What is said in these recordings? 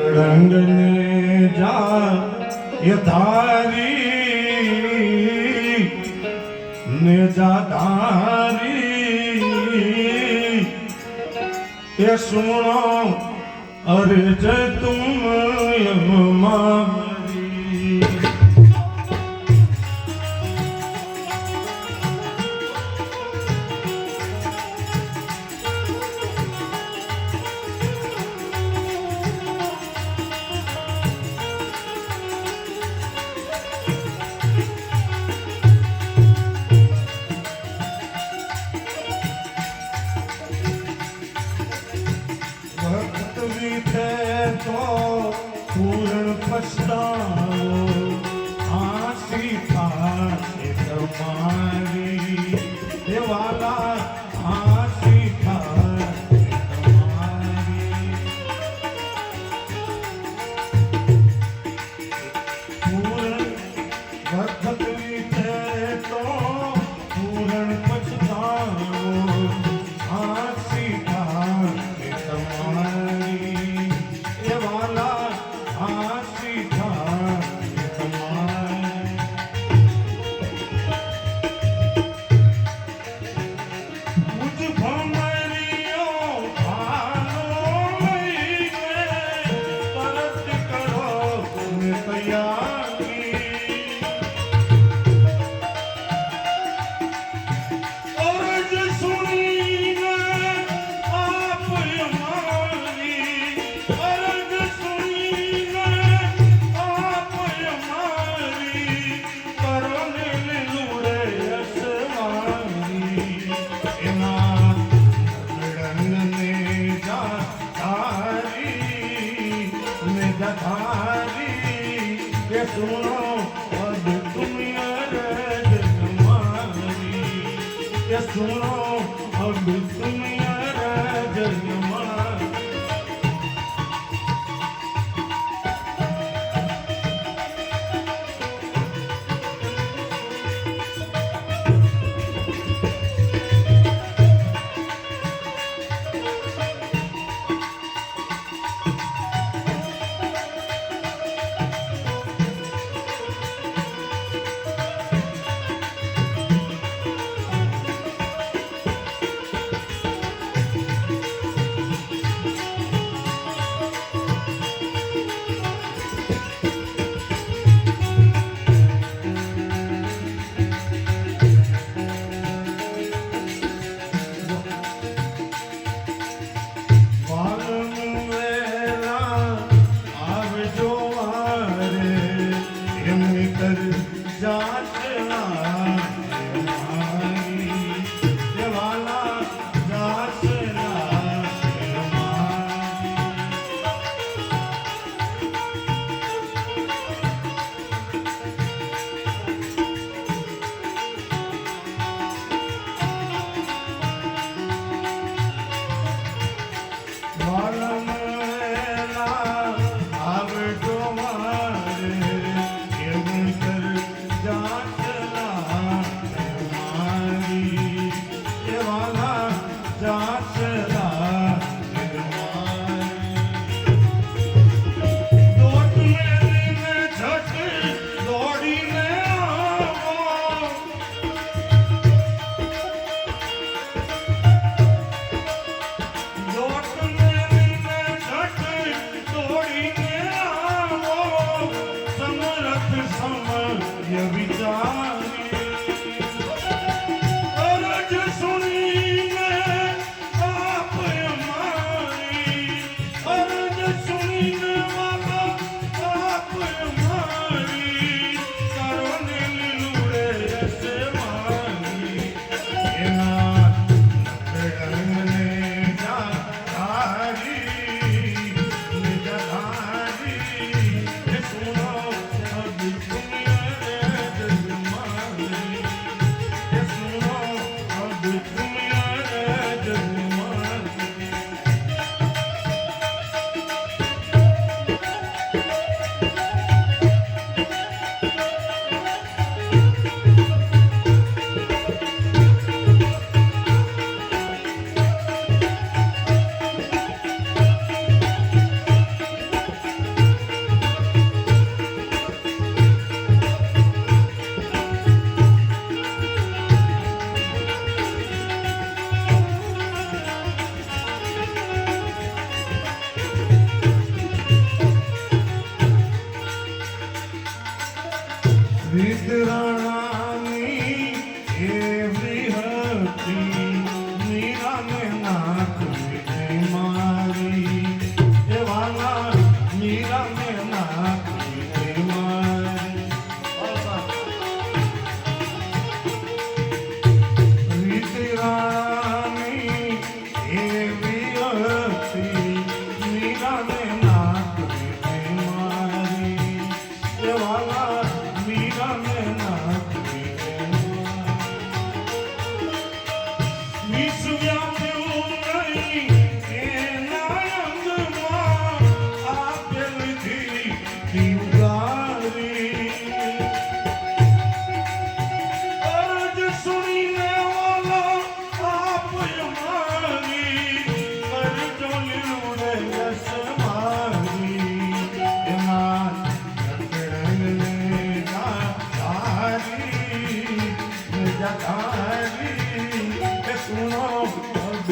रंग ने जा ये धारी ने जा धारी ये सुनो अरे जय तुम मारी तो पूर्ण पछताओ आसी ठासे तुम्हारी देवाला आसी ठासे तुम्हारी पूर्ण वक्त बीते तो पूर्ण पछताओ आसी ठासे तुम्हारी ये सुनो अब तुम रज हमारी ये सुनो अब तुम रज हमारी રાણાની એવી હતી મીરાને નાખવી મારી એ વાલા મીરાને નાખવી મારી રીત રાણાની એવી હતી મીરાને નાખવી મારી એ વાલા મીરાને નાખવી વિશ્વ્યા તેવું નહીં એના અંગમાં આપેલથી દીવદારી અરજ સુણીને વાલો આપ મારી કરજો લીલુડે યશ મારી એના सुनो अब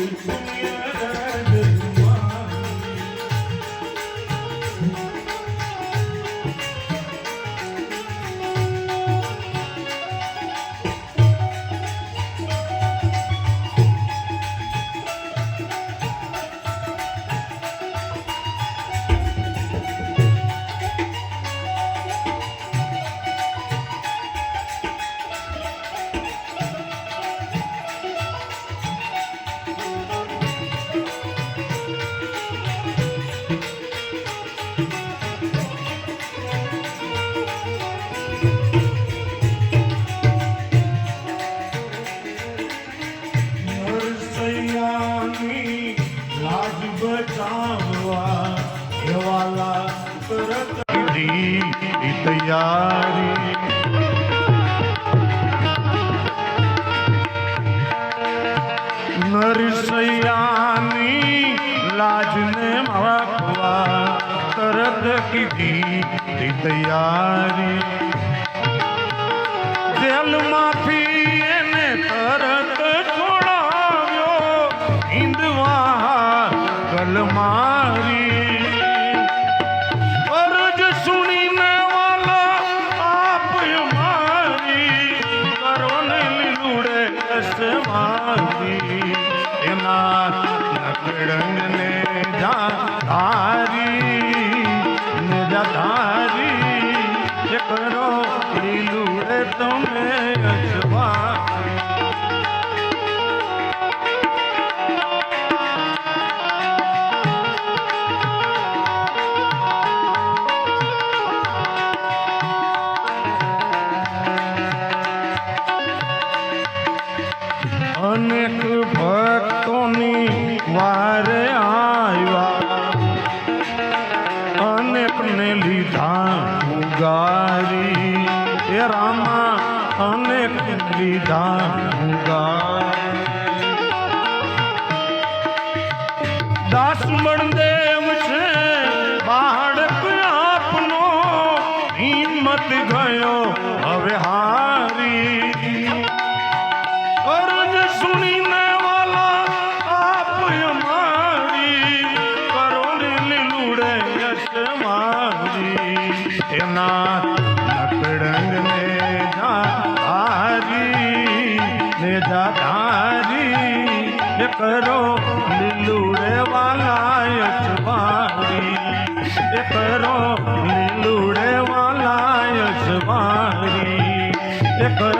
लाज बचावा ये वाला करत दी तैयारी नरसैयानी लाज ने माखवा करत कीधी दी तैयारी जेल माफी ने तरत गल मारी अर्ज सुनीने वाला आप मारी करो ने लीलुड़े कस मारी एना नकड़ंग ने जा धारी ये करो लीलुड़े तुम्हें अजवारी अनेक भक्तोनी वारे आया अनेक ने लीधा उगारी ए रामा अनेक लीधा उगारी दास बड़देव छे बाळक आपनो हिम्मत गयो हवे हारी सुनीने वाला आप हमारी करो लीलुड़े यश मारी एना नकड़ंग ने जा धारी ये करो लीलुड़े वाला यश मारी ये करो लीलुड़े वाला यश मारी ये करो